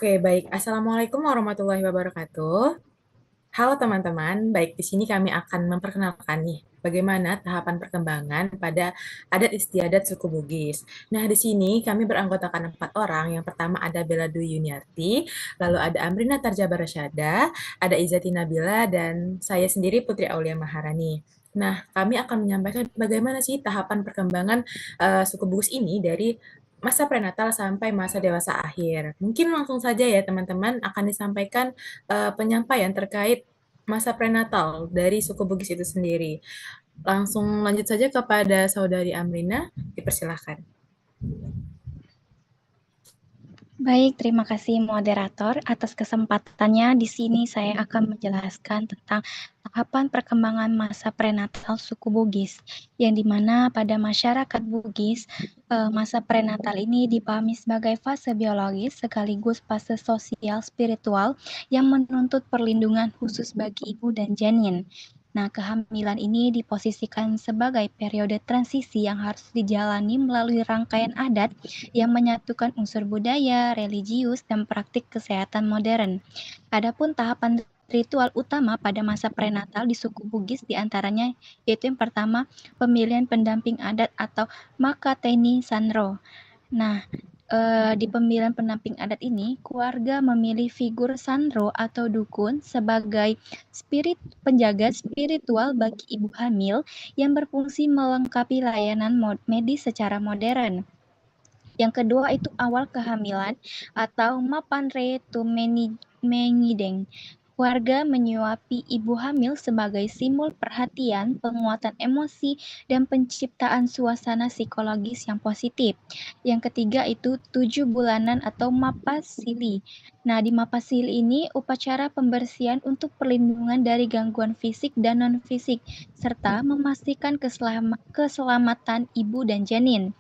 Oke, baik. Assalamualaikum warahmatullahi wabarakatuh. Halo teman-teman, baik di sini kami akan memperkenalkan nih bagaimana tahapan perkembangan pada adat istiadat suku Bugis. Nah, di sini kami beranggotakan 4 orang. Yang pertama ada Bella Dwi Yuniarti, lalu ada Amrina Tarjaba Rasyada, ada Izzati Nabila, dan saya sendiri Putri Aulia Maharani. Nah, kami akan menyampaikan bagaimana sih tahapan perkembangan suku Bugis ini dari masa prenatal sampai masa dewasa akhir. Mungkin langsung saja ya teman-teman akan disampaikan penyampaian terkait masa prenatal dari suku Bugis itu sendiri. Langsung lanjut saja kepada Saudari Amrina, dipersilahkan. Baik, terima kasih moderator atas kesempatannya. Di sini saya akan menjelaskan tentang tahapan perkembangan masa prenatal suku Bugis, yang dimana pada masyarakat Bugis, masa prenatal ini dipahami sebagai fase biologis sekaligus fase sosial spiritual yang menuntut perlindungan khusus bagi ibu dan janin. Nah, kehamilan ini diposisikan sebagai periode transisi yang harus dijalani melalui rangkaian adat yang menyatukan unsur budaya, religius, dan praktik kesehatan modern. Adapun tahapan ritual utama pada masa prenatal di suku Bugis diantaranya yaitu yang pertama pemilihan pendamping adat atau Makateni Sanro. Nah, di pemilihan pendamping adat ini, keluarga memilih figur Sanro atau dukun sebagai penjaga spiritual bagi ibu hamil yang berfungsi melengkapi layanan medis secara modern. Yang kedua itu awal kehamilan atau Mapanre Tumengideng. Keluarga menyuapi ibu hamil sebagai simbol perhatian, penguatan emosi, dan penciptaan suasana psikologis yang positif. Yang ketiga itu 7 bulanan atau Mapasili. Nah, di Mapasili ini upacara pembersihan untuk perlindungan dari gangguan fisik dan non-fisik, serta memastikan keselamatan ibu dan janin.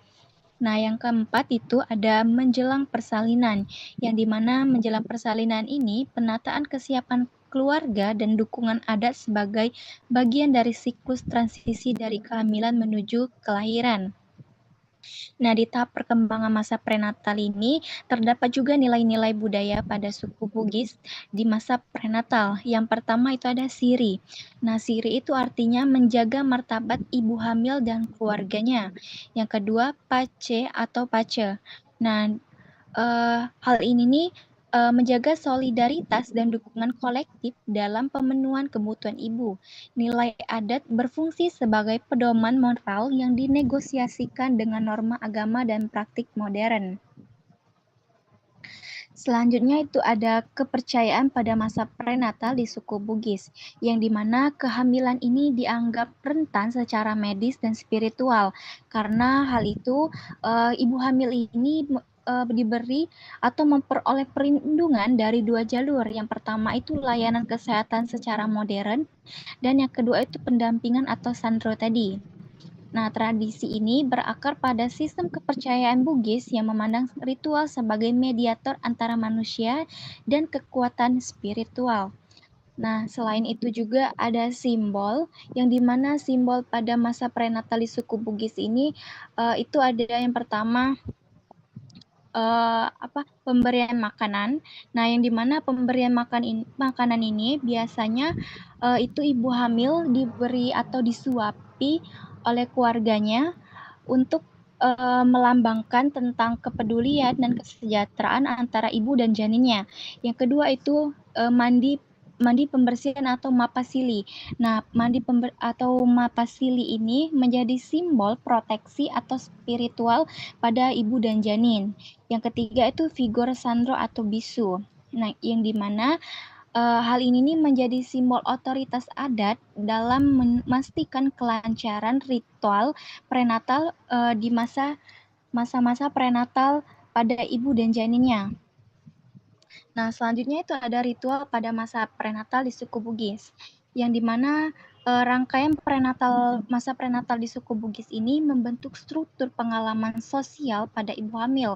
Nah, yang keempat itu ada menjelang persalinan, yang dimana menjelang persalinan ini penataan kesiapan keluarga dan dukungan adat sebagai bagian dari siklus transisi dari kehamilan menuju kelahiran. Nah, di tahap perkembangan masa prenatal ini terdapat juga nilai-nilai budaya pada suku Bugis di masa prenatal. Yang pertama itu ada siri. Nah, siri itu artinya menjaga martabat ibu hamil dan keluarganya. Yang kedua, pace atau pace. Nah, hal ini nih menjaga solidaritas dan dukungan kolektif dalam pemenuhan kebutuhan ibu. Nilai adat berfungsi sebagai pedoman moral yang dinegosiasikan dengan norma agama dan praktik modern. Selanjutnya itu ada kepercayaan pada masa prenatal di suku Bugis, yang dimana kehamilan ini dianggap rentan secara medis dan spiritual. Karena hal itu, ibu hamil ini diberi atau memperoleh perlindungan dari 2 jalur. Yang pertama itu layanan kesehatan secara modern, dan yang kedua itu pendampingan atau sandro tadi. Nah, tradisi ini berakar pada sistem kepercayaan Bugis yang memandang ritual sebagai mediator antara manusia dan kekuatan spiritual. Nah, selain itu juga ada simbol, yang dimana simbol pada masa prenatal di suku Bugis ini itu ada yang pertama pemberian makanan. Nah, yang dimana pemberian makanan ini biasanya itu ibu hamil diberi atau disuapi oleh keluarganya untuk melambangkan tentang kepedulian dan kesejahteraan antara ibu dan janinnya. Yang kedua itu mandi pembersihan atau mapasili. Nah, atau mapasili ini menjadi simbol proteksi atau spiritual pada ibu dan janin. Yang ketiga itu figur sandro atau bisu. Nah, yang dimana hal ini nih menjadi simbol otoritas adat dalam memastikan kelancaran ritual prenatal di masa-masa prenatal pada ibu dan janinnya. Nah, selanjutnya itu ada ritual pada masa prenatal di suku Bugis, yang dimana rangkaian masa prenatal di suku Bugis ini membentuk struktur pengalaman sosial pada ibu hamil,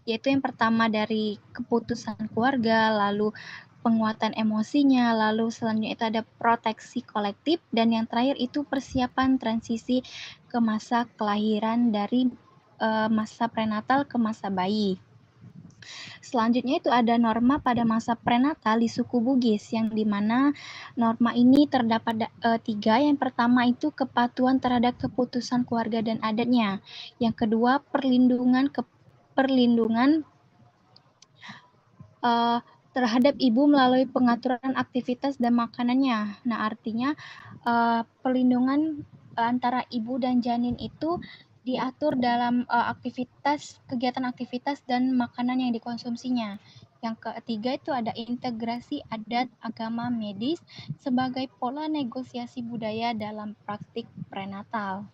yaitu yang pertama dari keputusan keluarga, lalu penguatan emosinya, lalu selanjutnya itu ada proteksi kolektif, dan yang terakhir itu persiapan transisi ke masa kelahiran dari masa prenatal ke masa bayi. Selanjutnya itu ada norma pada masa prenatal di suku Bugis, yang dimana norma ini terdapat tiga. Yang pertama itu kepatuhan terhadap keputusan keluarga dan adatnya. Yang kedua perlindungan uh, terhadap ibu melalui pengaturan aktivitas dan makanannya. Nah, artinya perlindungan antara ibu dan janin itu diatur dalam kegiatan aktivitas dan makanan yang dikonsumsinya. Yang ketiga itu ada integrasi adat agama medis sebagai pola negosiasi budaya dalam praktik prenatal.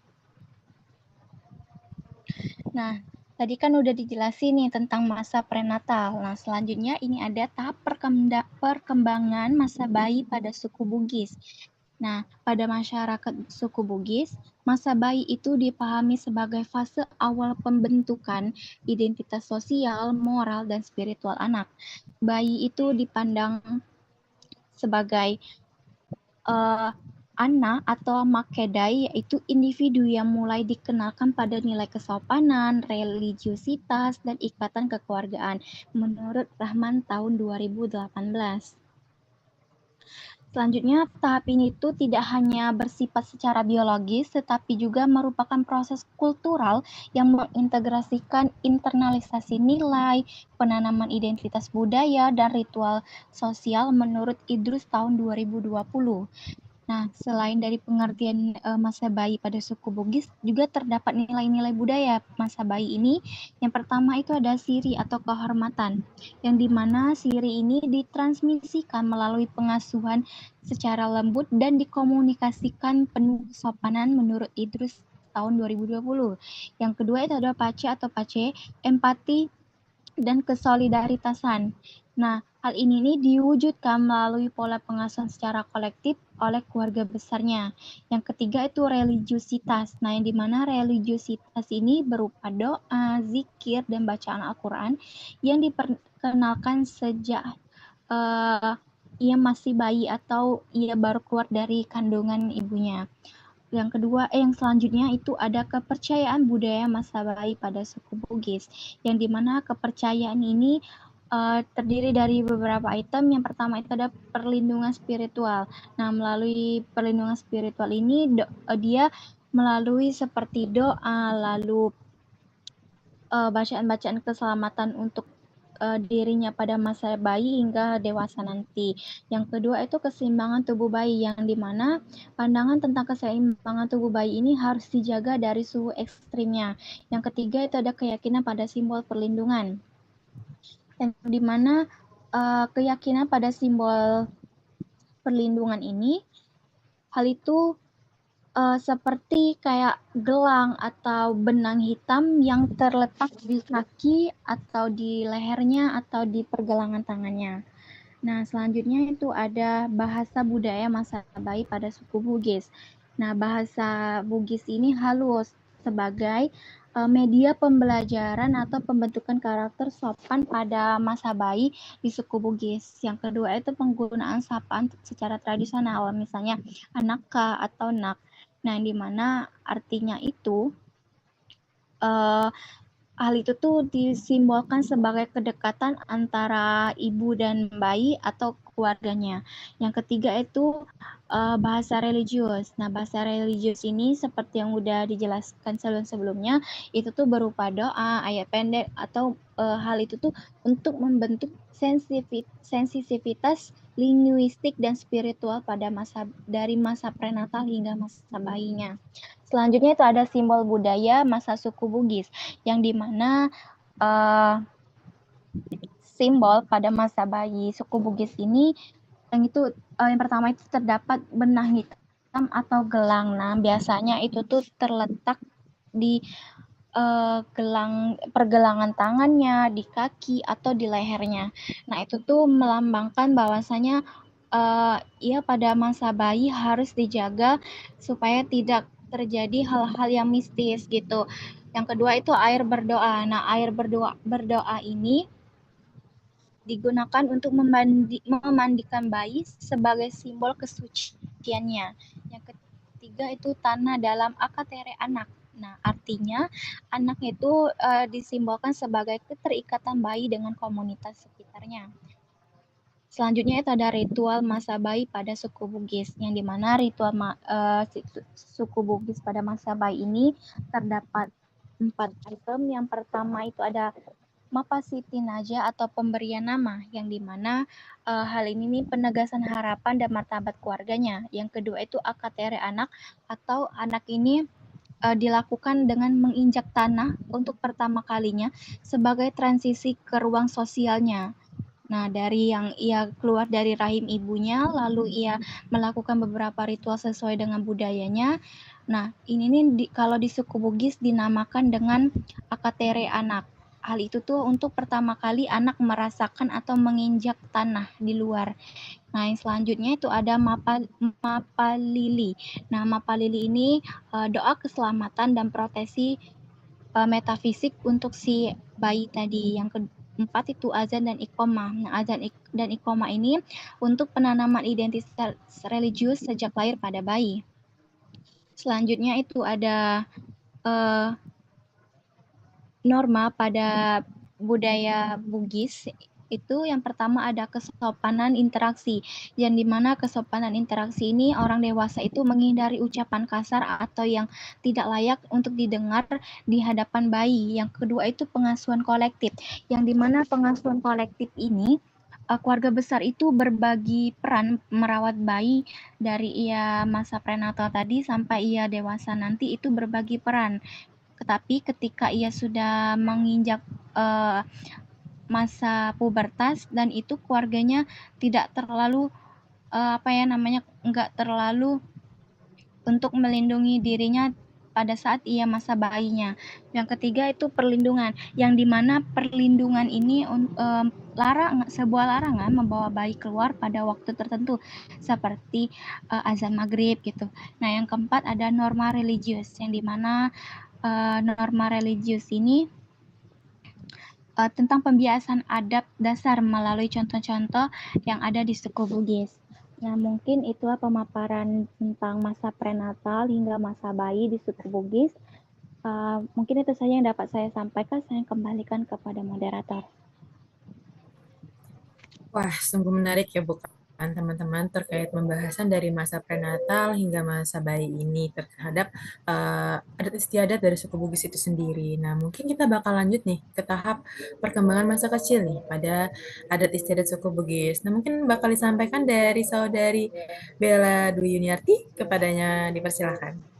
Nah, tadi kan udah dijelasin nih tentang masa prenatal. Nah, selanjutnya ini ada tahap perkembangan masa bayi pada suku Bugis. Nah, pada masyarakat suku Bugis, masa bayi itu dipahami sebagai fase awal pembentukan identitas sosial, moral, dan spiritual anak. Bayi itu dipandang sebagai anak atau makedai, yaitu individu yang mulai dikenalkan pada nilai kesopanan, religiusitas, dan ikatan kekeluargaan menurut Rahman tahun 2018. Selanjutnya, tahap ini itu tidak hanya bersifat secara biologis, tetapi juga merupakan proses kultural yang mengintegrasikan internalisasi nilai, penanaman identitas budaya, dan ritual sosial menurut Idrus tahun 2020. Nah, selain dari pengertian masa bayi pada suku Bugis, juga terdapat nilai-nilai budaya masa bayi ini. Yang pertama itu ada siri atau kehormatan, yang dimana siri ini ditransmisikan melalui pengasuhan secara lembut dan dikomunikasikan penuh kesopanan menurut Idrus tahun 2020. Yang kedua itu ada pace atau pace, empati dan kesolidaritasan. Nah, hal ini diwujudkan melalui pola pengasuhan secara kolektif oleh keluarga besarnya. Yang ketiga itu religiusitas. Nah, yang dimana religiusitas ini berupa doa, zikir, dan bacaan Al-Quran yang diperkenalkan sejak ia masih bayi atau ia baru keluar dari kandungan ibunya. Yang selanjutnya itu ada kepercayaan budaya masa bayi pada suku Bugis, yang dimana kepercayaan ini terdiri dari beberapa item. Yang pertama itu ada perlindungan spiritual. Nah, melalui perlindungan spiritual ini dia melalui seperti doa, lalu bacaan-bacaan keselamatan untuk dirinya pada masa bayi hingga dewasa nanti. Yang kedua itu keseimbangan tubuh bayi, yang dimana pandangan tentang keseimbangan tubuh bayi ini harus dijaga dari suhu ekstrimnya. Yang ketiga itu ada keyakinan pada simbol perlindungan, yang dimana keyakinan pada simbol perlindungan ini, hal itu seperti kayak gelang atau benang hitam yang terletak di kaki atau di lehernya atau di pergelangan tangannya. Nah, selanjutnya itu ada bahasa budaya masa bayi pada suku Bugis. Nah, bahasa Bugis ini halus sebagai media pembelajaran atau pembentukan karakter sopan pada masa bayi di suku Bugis. Yang kedua itu penggunaan sapaan secara tradisional, misalnya anaka atau nak. Nah, di mana artinya itu hal itu tuh disimbolkan sebagai kedekatan antara ibu dan bayi atau keluarganya. Yang ketiga itu bahasa religius. Nah, bahasa religius ini seperti yang udah dijelaskan sebelum-sebelumnya, itu tuh berupa doa, ayat pendek, atau hal itu tuh untuk membentuk sensitivitas linguistik dan spiritual pada dari masa prenatal hingga masa bayinya. Selanjutnya itu ada simbol budaya masa suku Bugis, yang dimana simbol pada masa bayi suku Bugis ini yang pertama itu terdapat benang hitam atau gelang. Nah, biasanya itu tuh terletak di pergelangan tangannya, di kaki atau di lehernya. Nah, itu tuh melambangkan bahwasanya ia pada masa bayi harus dijaga supaya tidak terjadi hal-hal yang mistis gitu. Yang kedua itu air berdoa. Nah, air berdoa ini digunakan untuk memandikan bayi sebagai simbol kesuciannya. Yang ketiga itu tanah dalam akatere anak. Nah, artinya anak itu disimbolkan sebagai keterikatan bayi dengan komunitas sekitarnya. Selanjutnya itu ada ritual masa bayi pada suku Bugis, yang dimana ritual suku Bugis pada masa bayi ini terdapat 4 item. Yang pertama itu ada Mapasiti Naja atau pemberian nama, yang dimana hal ini nih penegasan harapan dan martabat keluarganya. Yang kedua itu akatere anak, atau anak ini dilakukan dengan menginjak tanah untuk pertama kalinya sebagai transisi ke ruang sosialnya. Nah, dari yang ia keluar dari rahim ibunya, lalu ia melakukan beberapa ritual sesuai dengan budayanya. Nah, ini nih kalau di suku Bugis dinamakan dengan akatere anak. Hal itu tuh untuk pertama kali anak merasakan atau menginjak tanah di luar. Nah, yang selanjutnya itu ada Mapalili. Nah, Mapalili ini doa keselamatan dan proteksi metafisik untuk si bayi tadi. Yang keempat itu azan dan iqomah. Nah, azan dan iqomah ini untuk penanaman identitas religius sejak lahir pada bayi. Selanjutnya itu ada uh, norma pada budaya Bugis. Itu yang pertama ada kesopanan interaksi, yang dimana kesopanan interaksi ini orang dewasa itu menghindari ucapan kasar atau yang tidak layak untuk didengar di hadapan bayi. Yang kedua itu pengasuhan kolektif, yang dimana pengasuhan kolektif ini keluarga besar itu berbagi peran merawat bayi dari ia masa prenatal tadi sampai ia dewasa nanti, itu berbagi peran. Tetapi ketika ia sudah menginjak masa pubertas, dan itu keluarganya tidak terlalu nggak terlalu untuk melindungi dirinya pada saat ia masa bayinya. Yang ketiga itu perlindungan, yang dimana perlindungan ini sebuah larangan membawa bayi keluar pada waktu tertentu seperti azan maghrib gitu. Nah, yang keempat ada norma religius, yang dimana norma religius ini tentang pembiasaan adat dasar melalui contoh-contoh yang ada di suku Bugis. Nah, mungkin itulah pemaparan tentang masa prenatal hingga masa bayi di suku Bugis. Mungkin itu saja yang dapat saya sampaikan. Saya kembalikan kepada moderator. Wah, sungguh menarik ya bukan teman-teman terkait pembahasan dari masa prenatal hingga masa bayi ini terhadap adat istiadat dari suku Bugis itu sendiri. Nah, mungkin kita bakal lanjut nih ke tahap perkembangan masa kecil nih pada adat istiadat suku Bugis. Nah, mungkin bakal disampaikan dari saudari Bella Dwi Yuniarti, kepadanya dipersilahkan.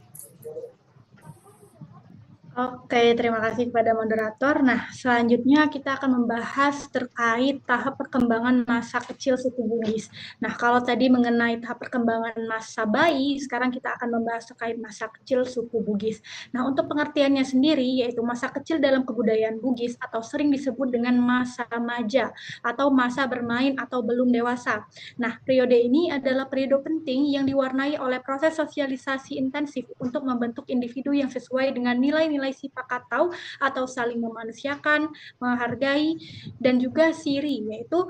Oke, terima kasih kepada moderator. Nah, selanjutnya kita akan membahas terkait tahap perkembangan masa kecil suku Bugis. Nah, kalau tadi mengenai tahap perkembangan masa bayi, sekarang kita akan membahas terkait masa kecil suku Bugis. Nah, untuk pengertiannya sendiri, yaitu masa kecil dalam kebudayaan Bugis atau sering disebut dengan masa maja atau masa bermain atau belum dewasa. Nah, periode ini adalah periode penting yang diwarnai oleh proses sosialisasi intensif untuk membentuk individu yang sesuai dengan nilai-nilai sipakatau atau saling memanusiakan, menghargai, dan juga siri, yaitu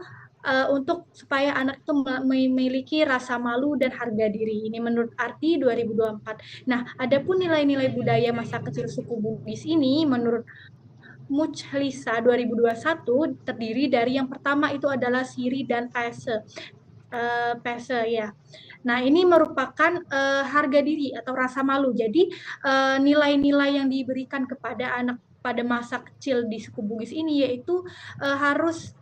untuk supaya anak itu memiliki rasa malu dan harga diri. Ini menurut Arti 2024. Nah, adapun nilai-nilai budaya masa kecil suku Bugis ini menurut Muchlisa 2021 terdiri dari yang pertama itu adalah siri dan pese. Pese ya. Nah, ini merupakan harga diri atau rasa malu. Jadi, nilai-nilai yang diberikan kepada anak pada masa kecil di suku Bugis ini yaitu harus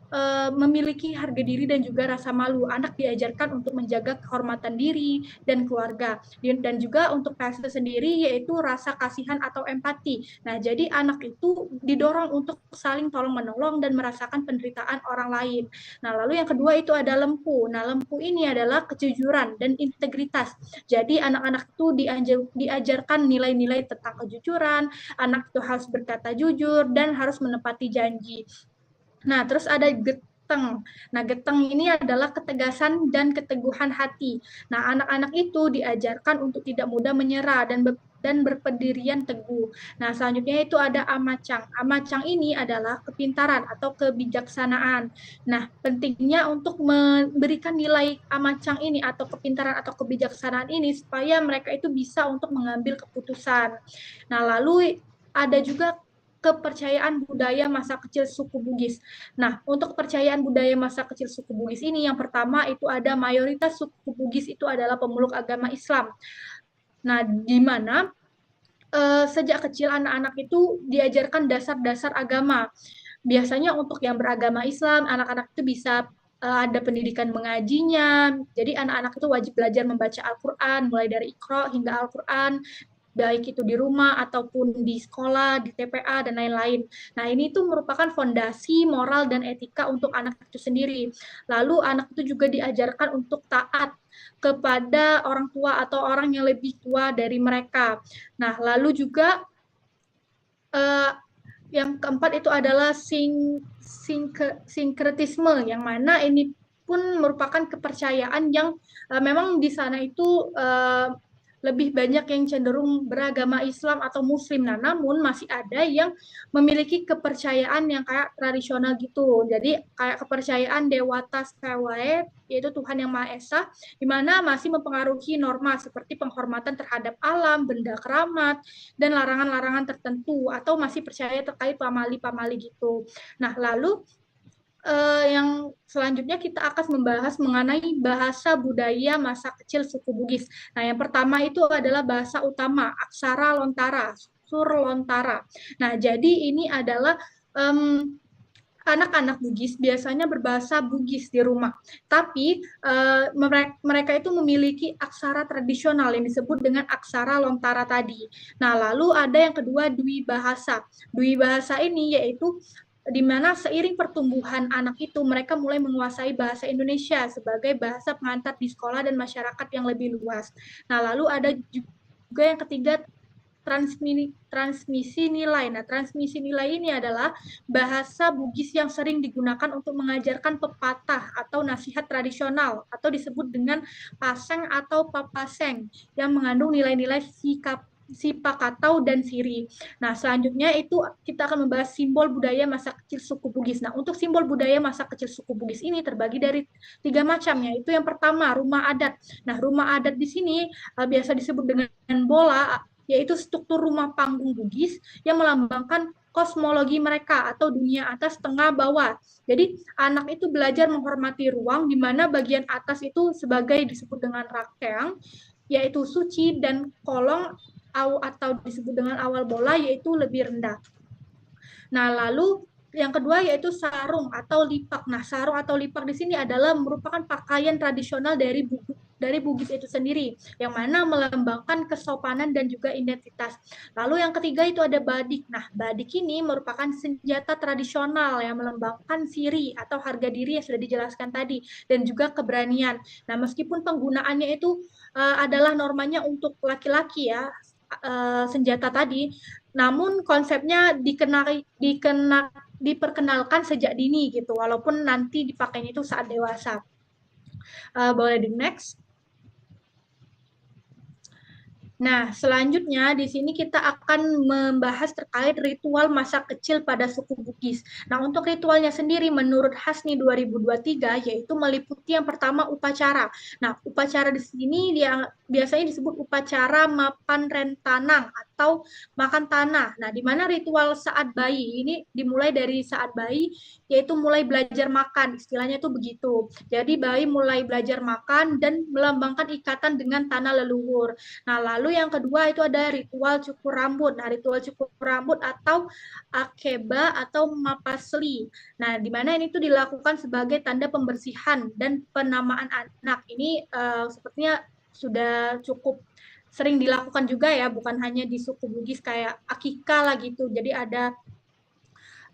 memiliki harga diri dan juga rasa malu. Anak diajarkan untuk menjaga kehormatan diri dan keluarga. Dan juga untuk PST sendiri yaitu rasa kasihan atau empati. Nah, jadi anak itu didorong untuk saling tolong-menolong dan merasakan penderitaan orang lain. Nah, lalu yang kedua itu ada lempu. Nah, lempu ini adalah kejujuran dan integritas. Jadi anak-anak itu diajarkan nilai-nilai tentang kejujuran, anak itu harus berkata jujur dan harus menepati janji. Nah, terus ada geteng. Nah, geteng ini adalah ketegasan dan keteguhan hati. Nah, anak-anak itu diajarkan untuk tidak mudah menyerah dan berpendirian teguh. Nah, selanjutnya itu ada amacang. Amacang ini adalah kepintaran atau kebijaksanaan. Nah, pentingnya untuk memberikan nilai amacang ini atau kepintaran atau kebijaksanaan ini supaya mereka itu bisa untuk mengambil keputusan. Nah, lalu ada juga kepercayaan budaya masa kecil suku Bugis. Nah, untuk kepercayaan budaya masa kecil suku Bugis ini, yang pertama itu ada mayoritas suku Bugis itu adalah pemeluk agama Islam. Nah, di mana sejak kecil anak-anak itu diajarkan dasar-dasar agama. Biasanya untuk yang beragama Islam, anak-anak itu bisa ada pendidikan mengajinya. Jadi anak-anak itu wajib belajar membaca Al-Quran, mulai dari Iqra hingga Al-Quran, baik itu di rumah ataupun di sekolah, di TPA, dan lain-lain. Nah, ini tuh merupakan fondasi moral dan etika untuk anak itu sendiri. Lalu anak itu juga diajarkan untuk taat kepada orang tua atau orang yang lebih tua dari mereka. Nah, lalu juga yang keempat itu adalah sinkretisme, yang mana ini pun merupakan kepercayaan yang memang di sana itu lebih banyak yang cenderung beragama Islam atau Muslim. Nah, namun masih ada yang memiliki kepercayaan yang kayak tradisional gitu. Jadi kayak kepercayaan Dewata Sewae, yaitu Tuhan Yang Maha Esa, di mana masih mempengaruhi norma seperti penghormatan terhadap alam, benda keramat, dan larangan-larangan tertentu, atau masih percaya terkait pamali-pamali gitu. Nah, lalu yang selanjutnya kita akan membahas mengenai bahasa budaya masa kecil suku Bugis. Nah, yang pertama itu adalah bahasa utama, aksara lontara, sur lontara. Nah, jadi ini adalah anak-anak Bugis biasanya berbahasa Bugis di rumah, tapi mereka itu memiliki aksara tradisional yang disebut dengan aksara lontara tadi. Nah, lalu ada yang kedua, dwi bahasa. Dwi bahasa ini yaitu di mana seiring pertumbuhan anak itu mereka mulai menguasai bahasa Indonesia sebagai bahasa pengantar di sekolah dan masyarakat yang lebih luas. Nah, lalu ada juga yang ketiga, transmisi nilai. Nah, transmisi nilai ini adalah bahasa Bugis yang sering digunakan untuk mengajarkan pepatah atau nasihat tradisional atau disebut dengan paseng atau papaseng yang mengandung nilai-nilai sipakatau dan siri. Nah, selanjutnya itu kita akan membahas simbol budaya masa kecil suku Bugis. Nah, untuk simbol budaya masa kecil suku Bugis ini terbagi dari 3 macam, yaitu yang pertama, rumah adat. Nah, rumah adat di sini biasa disebut dengan bola, yaitu struktur rumah panggung Bugis yang melambangkan kosmologi mereka atau dunia atas, tengah, bawah. Jadi anak itu belajar menghormati ruang di mana bagian atas itu sebagai disebut dengan rakeang, yaitu suci, dan kolong atau disebut dengan awal bola yaitu lebih rendah. Nah, lalu yang kedua yaitu sarung atau lipak. Nah, sarung atau lipak di sini adalah merupakan pakaian tradisional dari Bugis itu sendiri, yang mana melambangkan kesopanan dan juga identitas. Lalu yang ketiga itu ada badik. Nah, badik ini merupakan senjata tradisional yang melambangkan siri atau harga diri yang sudah dijelaskan tadi, dan juga keberanian. Nah, meskipun penggunaannya itu adalah normanya untuk laki-laki ya, senjata tadi, namun konsepnya diperkenalkan sejak dini gitu, walaupun nanti dipakainya itu saat dewasa. Boleh di next. Nah, selanjutnya di sini kita akan membahas terkait ritual masa kecil pada suku Bugis. Nah, untuk ritualnya sendiri menurut Hasni 2023 yaitu meliputi yang pertama upacara. Nah, upacara di sini dia biasanya disebut upacara mapan rentanang atau makan tanah. Nah, di mana ritual saat bayi ini dimulai dari saat bayi, yaitu mulai belajar makan, istilahnya itu begitu. Jadi bayi mulai belajar makan dan melambangkan ikatan dengan tanah leluhur. Nah, lalu yang kedua itu ada ritual cukur rambut. Nah, ritual cukur rambut atau akeba atau mapasli. Nah, di mana ini tuh dilakukan sebagai tanda pembersihan dan penamaan anak. Ini sepertinya sudah cukup sering dilakukan juga ya, bukan hanya di suku Bugis kayak akikah lah gitu. Jadi ada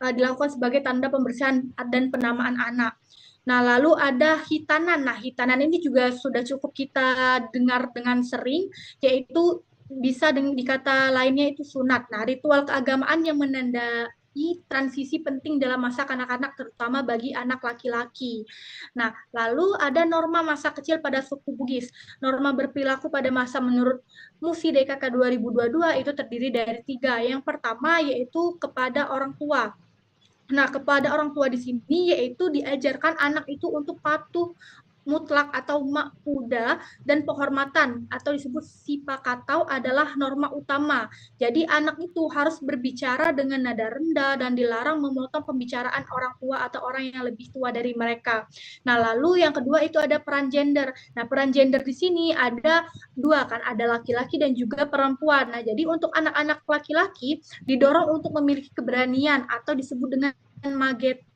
dilakukan sebagai tanda pembersihan dan penamaan anak. Nah, lalu ada hitanan. Nah, hitanan ini juga sudah cukup kita dengar dengan sering, yaitu bisa dengan dikata lainnya itu sunat. Nah, ritual keagamaan yang transisi penting dalam masa kanak-kanak, terutama bagi anak laki-laki. Nah, lalu ada norma masa kecil pada suku Bugis. Norma berperilaku pada masa menurut MUSI DKK 2022 itu terdiri dari 3. Yang pertama yaitu kepada orang tua. Nah, kepada orang tua di sini yaitu diajarkan anak itu untuk patuh mutlak atau makpuda dan penghormatan atau disebut sipakatau adalah norma utama. Jadi anak itu harus berbicara dengan nada rendah dan dilarang memotong pembicaraan orang tua atau orang yang lebih tua dari mereka. Nah, lalu yang kedua itu ada peran gender. Nah, peran gender di sini ada dua kan, ada laki-laki dan juga perempuan. Nah, jadi untuk anak-anak laki-laki didorong untuk memiliki keberanian atau disebut dengan maget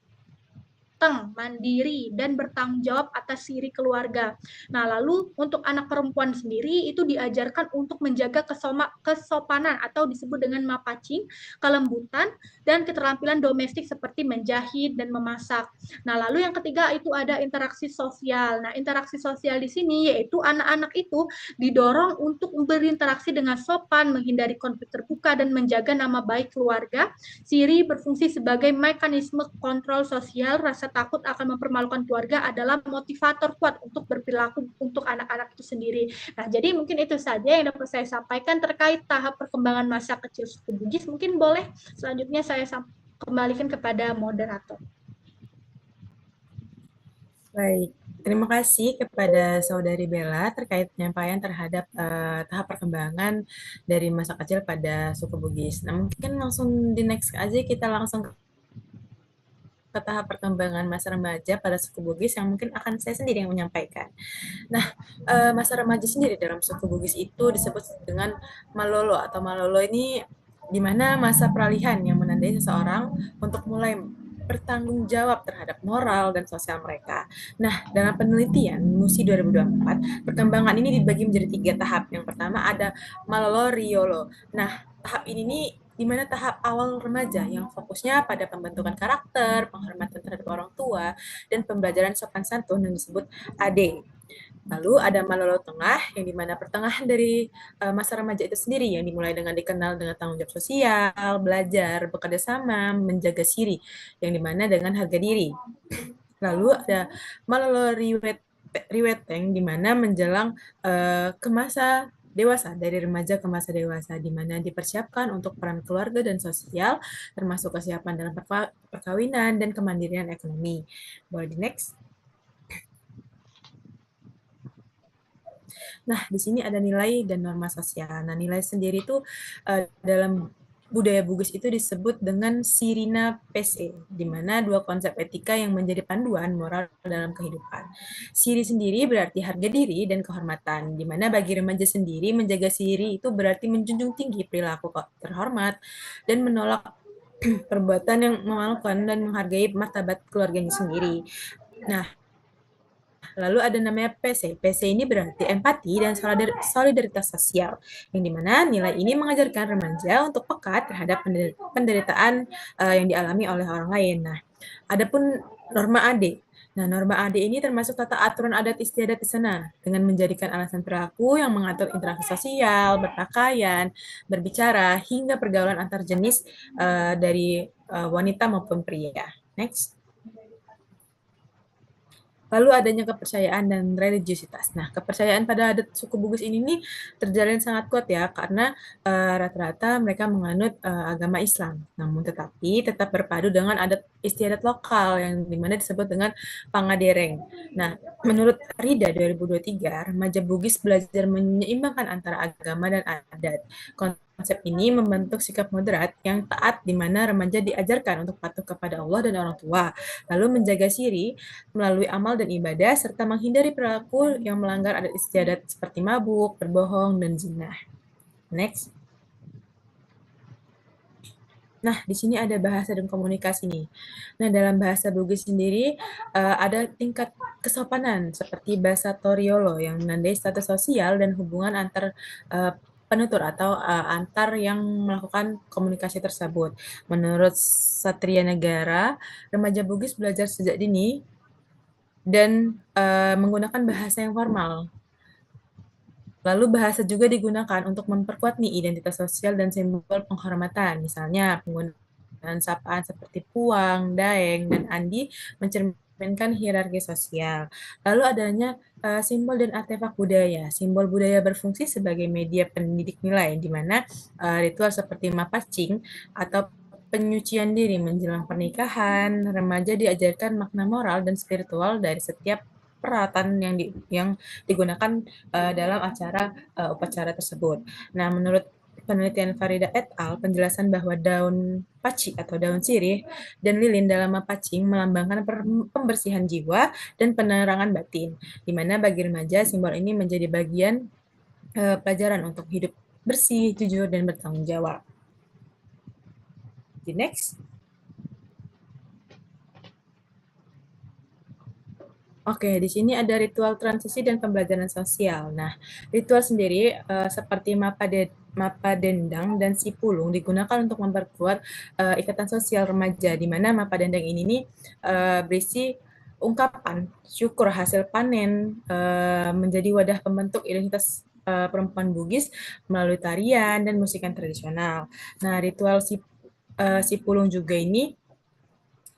mandiri, dan bertanggung jawab atas diri keluarga. Nah, lalu untuk anak perempuan sendiri itu diajarkan untuk menjaga kesopanan atau disebut dengan mapacing, kelembutan, dan keterampilan domestik seperti menjahit dan memasak. Nah, lalu yang ketiga itu ada interaksi sosial. Nah, interaksi sosial di sini yaitu anak-anak itu didorong untuk berinteraksi dengan sopan, menghindari konflik terbuka, dan menjaga nama baik keluarga. Siri berfungsi sebagai mekanisme kontrol sosial. Rasa takut akan mempermalukan keluarga adalah motivator kuat untuk berperilaku untuk anak-anak itu sendiri. Nah, jadi mungkin itu saja yang dapat saya sampaikan terkait tahap perkembangan masa kecil suku Bugis. Mungkin boleh selanjutnya saya kembalikan kepada moderator. Baik, terima kasih kepada Saudari Bella terkait penyampaian terhadap tahap perkembangan dari masa kecil pada suku Bugis. Nah, mungkin langsung di next aja kita langsung ke tahap perkembangan masa remaja pada suku Bugis yang mungkin akan saya sendiri yang menyampaikan. Nah, masa remaja sendiri dalam suku Bugis itu disebut dengan malolo atau malolo ini di mana masa peralihan yang menandai seseorang untuk mulai bertanggung jawab terhadap moral dan sosial mereka. Nah, dalam penelitian MUSI 2024, perkembangan ini dibagi menjadi 3 tahap. Yang pertama ada malolo riolo. Nah, tahap ini nih di mana tahap awal remaja yang fokusnya pada pembentukan karakter, penghormatan terhadap orang tua, dan pembelajaran sopan santun yang disebut AD. Lalu ada malolo tengah yang dimana pertengahan dari masa remaja itu sendiri yang dimulai dengan dikenal dengan tanggung jawab sosial, belajar, bekerja sama, menjaga diri, yang dimana dengan harga diri. Lalu ada malolo riweteng di mana menjelang ke masa dewasa, dari remaja ke masa dewasa, di mana dipersiapkan untuk peran keluarga dan sosial, termasuk kesiapan dalam perkawinan dan kemandirian ekonomi. Boleh di next. Nah, di sini ada nilai dan norma sosial. Nah, nilai sendiri itu dalam budaya Bugis itu disebut dengan Sirina Pese, di mana dua konsep etika yang menjadi panduan moral dalam kehidupan. Siri sendiri berarti harga diri dan kehormatan, di mana bagi remaja sendiri menjaga siri itu berarti menjunjung tinggi perilaku terhormat dan menolak perbuatan yang memalukan dan menghargai martabat keluarganya sendiri. Nah, lalu ada namanya PC. PC ini berarti empati dan solidaritas sosial, yang dimana nilai ini mengajarkan remaja untuk peka terhadap penderitaan yang dialami oleh orang lain. Nah, adapun norma AD. Nah, norma AD ini termasuk tata aturan adat istiadat di sana, dengan menjadikan alasan perilaku yang mengatur interaksi sosial, berpakaian, berbicara, hingga pergaulan antar jenis dari wanita maupun pria. Next. Lalu adanya kepercayaan dan religiusitas. Nah, kepercayaan pada adat suku Bugis ini nih terjalin sangat kuat ya, karena rata-rata mereka menganut agama Islam. Namun tetapi tetap berpadu dengan adat istiadat lokal yang dimana disebut dengan pangadereng. Nah, menurut Rida 2023, remaja Bugis belajar menyeimbangkan antara agama dan adat. Konsep ini membentuk sikap moderat yang taat di mana remaja diajarkan untuk patuh kepada Allah dan orang tua, lalu menjaga diri melalui amal dan ibadah, serta menghindari perilaku yang melanggar adat istiadat seperti mabuk, berbohong, dan zina. Next. Nah, di sini ada bahasa dan komunikasi nih. Nah, dalam bahasa Bugis sendiri ada tingkat kesopanan seperti bahasa Toriolo yang menandai status sosial dan hubungan antar penutur atau antar yang melakukan komunikasi tersebut. Menurut Satria Negara, remaja Bugis belajar sejak dini dan menggunakan bahasa yang formal. Lalu bahasa juga digunakan untuk memperkuat nih identitas sosial dan simbol penghormatan, misalnya penggunaan panggilan sapaan seperti Puang, Daeng, dan Andi mencerminkan hierarki sosial. Lalu adanya simbol dan artefak budaya. Simbol budaya berfungsi sebagai media pendidik nilai, di mana ritual seperti mapacing atau penyucian diri menjelang pernikahan, remaja diajarkan makna moral dan spiritual dari setiap peralatan yang digunakan dalam upacara tersebut. Nah, menurut penelitian Farida et al., penjelasan bahwa daun paci atau daun sirih dan lilin dalam mapacing melambangkan pembersihan jiwa dan penerangan batin, di mana bagi remaja simbol ini menjadi bagian pelajaran untuk hidup bersih, jujur, dan bertanggung jawab. Di next. Oke, di sini ada ritual transisi dan pembelajaran sosial. Nah, ritual sendiri seperti mapa dendang dan sipulung digunakan untuk memperkuat ikatan sosial remaja, di mana mapa dendang ini nih berisi ungkapan syukur hasil panen, menjadi wadah pembentuk identitas perempuan Bugis melalui tarian dan musikan tradisional. Nah, ritual sipulung juga ini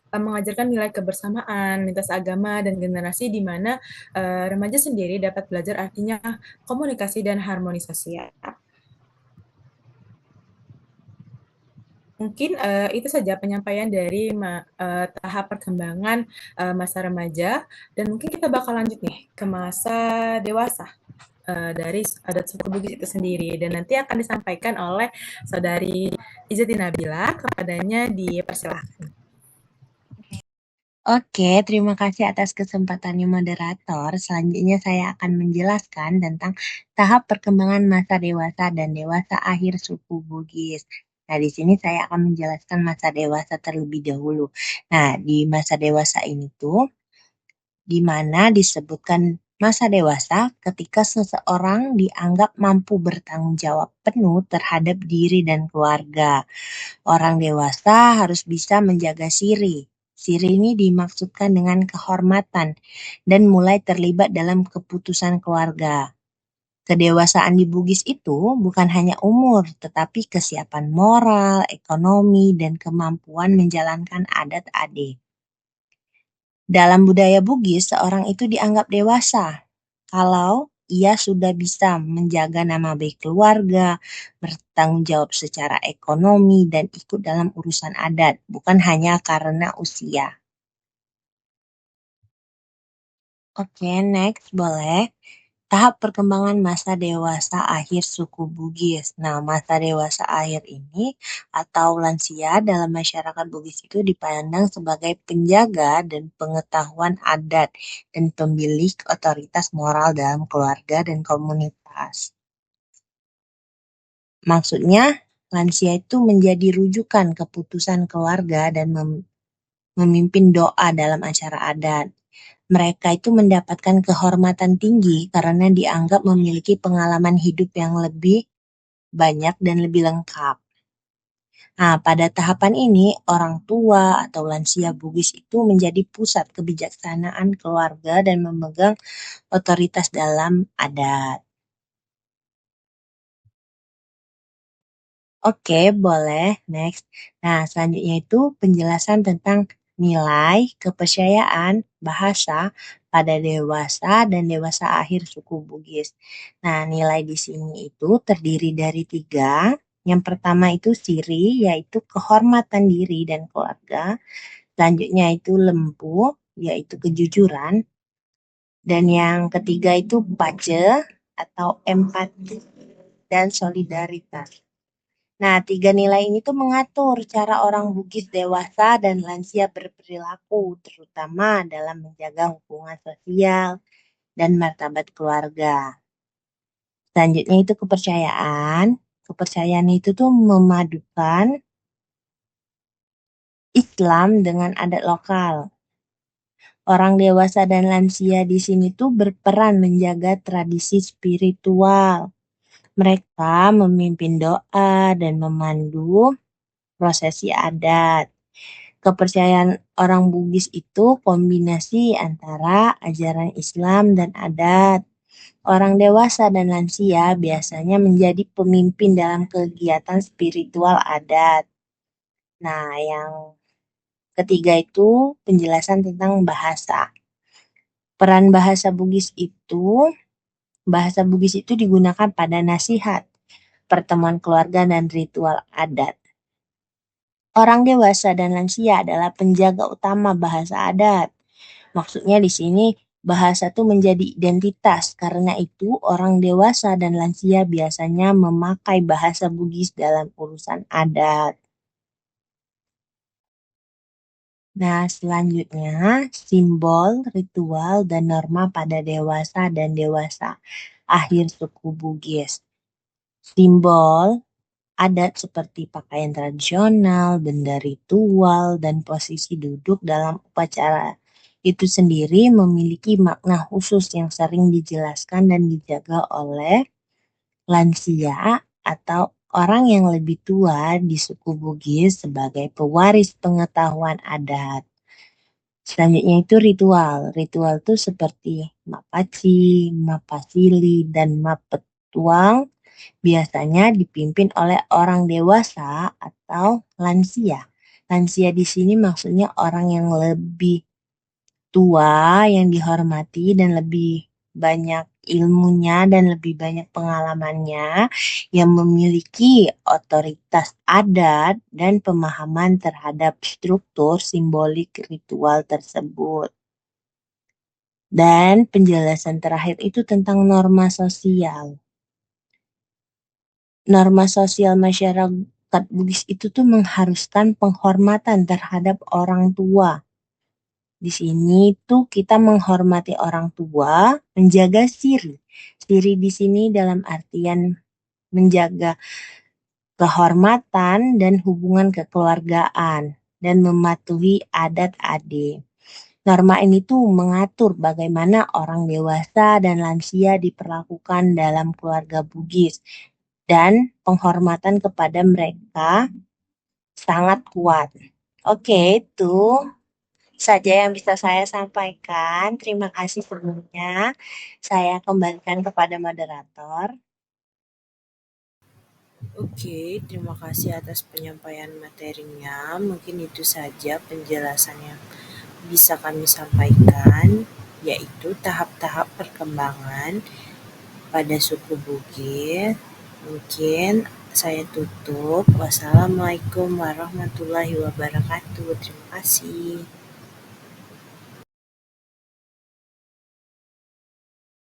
mengajarkan nilai kebersamaan, lintas agama, dan generasi di mana remaja sendiri dapat belajar artinya komunikasi dan harmoni sosial. Mungkin itu saja penyampaian dari tahap perkembangan masa remaja, dan mungkin kita bakal lanjut nih ke masa dewasa dari adat suku Bugis itu sendiri, dan nanti akan disampaikan oleh Saudari Izzati Nabila. Kepadanya dipersilahkan. Oke, terima kasih atas kesempatannya moderator. Selanjutnya saya akan menjelaskan tentang tahap perkembangan masa dewasa dan dewasa akhir suku Bugis. Nah, di sini saya akan menjelaskan masa dewasa terlebih dahulu. Nah, di masa dewasa ini tuh, di mana disebutkan masa dewasa ketika seseorang dianggap mampu bertanggung jawab penuh terhadap diri dan keluarga. Orang dewasa harus bisa menjaga siri. Siri ini dimaksudkan dengan kehormatan dan mulai terlibat dalam keputusan keluarga. Kedewasaan di Bugis itu bukan hanya umur, tetapi kesiapan moral, ekonomi, dan kemampuan menjalankan adat ade. Dalam budaya Bugis, seorang itu dianggap dewasa kalau ia sudah bisa menjaga nama baik keluarga, bertanggung jawab secara ekonomi, dan ikut dalam urusan adat, bukan hanya karena usia. Oke, next boleh. Tahap perkembangan masa dewasa akhir suku Bugis. Nah, masa dewasa akhir ini atau lansia dalam masyarakat Bugis itu dipandang sebagai penjaga dan pengetahuan adat dan pemilik otoritas moral dalam keluarga dan komunitas. Maksudnya, lansia itu menjadi rujukan keputusan keluarga dan memimpin doa dalam acara adat. Mereka itu mendapatkan kehormatan tinggi karena dianggap memiliki pengalaman hidup yang lebih banyak dan lebih lengkap. Nah, pada tahapan ini, orang tua atau lansia Bugis itu menjadi pusat kebijaksanaan keluarga dan memegang otoritas dalam adat. Oke, boleh. Next. Nah, selanjutnya itu penjelasan tentang nilai, kepercayaan, bahasa pada dewasa dan dewasa akhir suku Bugis. Nah, nilai di sini itu terdiri dari 3. Yang pertama itu siri, yaitu kehormatan diri dan keluarga. Selanjutnya itu lempu, yaitu kejujuran. Dan yang ketiga itu pace atau empati dan solidaritas. Nah, 3 nilai ini tuh mengatur cara orang Bugis dewasa dan lansia berperilaku, terutama dalam menjaga hubungan sosial dan martabat keluarga. Selanjutnya itu kepercayaan. Kepercayaan itu tuh memadukan Islam dengan adat lokal. Orang dewasa dan lansia di sini tuh berperan menjaga tradisi spiritual. Mereka memimpin doa dan memandu prosesi adat. Kepercayaan orang Bugis itu kombinasi antara ajaran Islam dan adat. Orang dewasa dan lansia biasanya menjadi pemimpin dalam kegiatan spiritual adat. Nah, yang ketiga itu penjelasan tentang bahasa. Peran bahasa Bugis itu digunakan pada nasihat, pertemuan keluarga dan ritual adat. Orang dewasa dan lansia adalah penjaga utama bahasa adat. Maksudnya di sini bahasa itu menjadi identitas. Karena itu orang dewasa dan lansia biasanya memakai bahasa Bugis dalam urusan adat. Nah, selanjutnya simbol, ritual, dan norma pada dewasa dan dewasa akhir suku Bugis. Simbol adat seperti pakaian tradisional, benda ritual, dan posisi duduk dalam upacara itu sendiri memiliki makna khusus yang sering dijelaskan dan dijaga oleh lansia atau orang yang lebih tua di suku Bugis sebagai pewaris pengetahuan adat. Selanjutnya itu ritual. Ritual itu seperti mapaci, mapasili, dan mapetuang biasanya dipimpin oleh orang dewasa atau lansia. Lansia di sini maksudnya orang yang lebih tua, yang dihormati dan lebih banyak ilmunya dan lebih banyak pengalamannya, yang memiliki otoritas adat dan pemahaman terhadap struktur simbolik ritual tersebut. Dan penjelasan terakhir itu tentang norma sosial. Norma sosial masyarakat Bugis itu tuh mengharuskan penghormatan terhadap orang tua. Di sini tuh kita menghormati orang tua, menjaga siri. Siri di sini dalam artian menjaga kehormatan dan hubungan kekeluargaan dan mematuhi adat ade. Norma ini tuh mengatur bagaimana orang dewasa dan lansia diperlakukan dalam keluarga Bugis dan penghormatan kepada mereka sangat kuat. Oke, itu saja yang bisa saya sampaikan. Terima kasih sebelumnya. Saya kembalikan kepada moderator. Oke, terima kasih atas penyampaian materinya. Mungkin itu saja penjelasan yang bisa kami sampaikan, yaitu tahap-tahap perkembangan pada suku Bugis. Mungkin saya tutup. Wassalamualaikum warahmatullahi wabarakatuh. Terima kasih.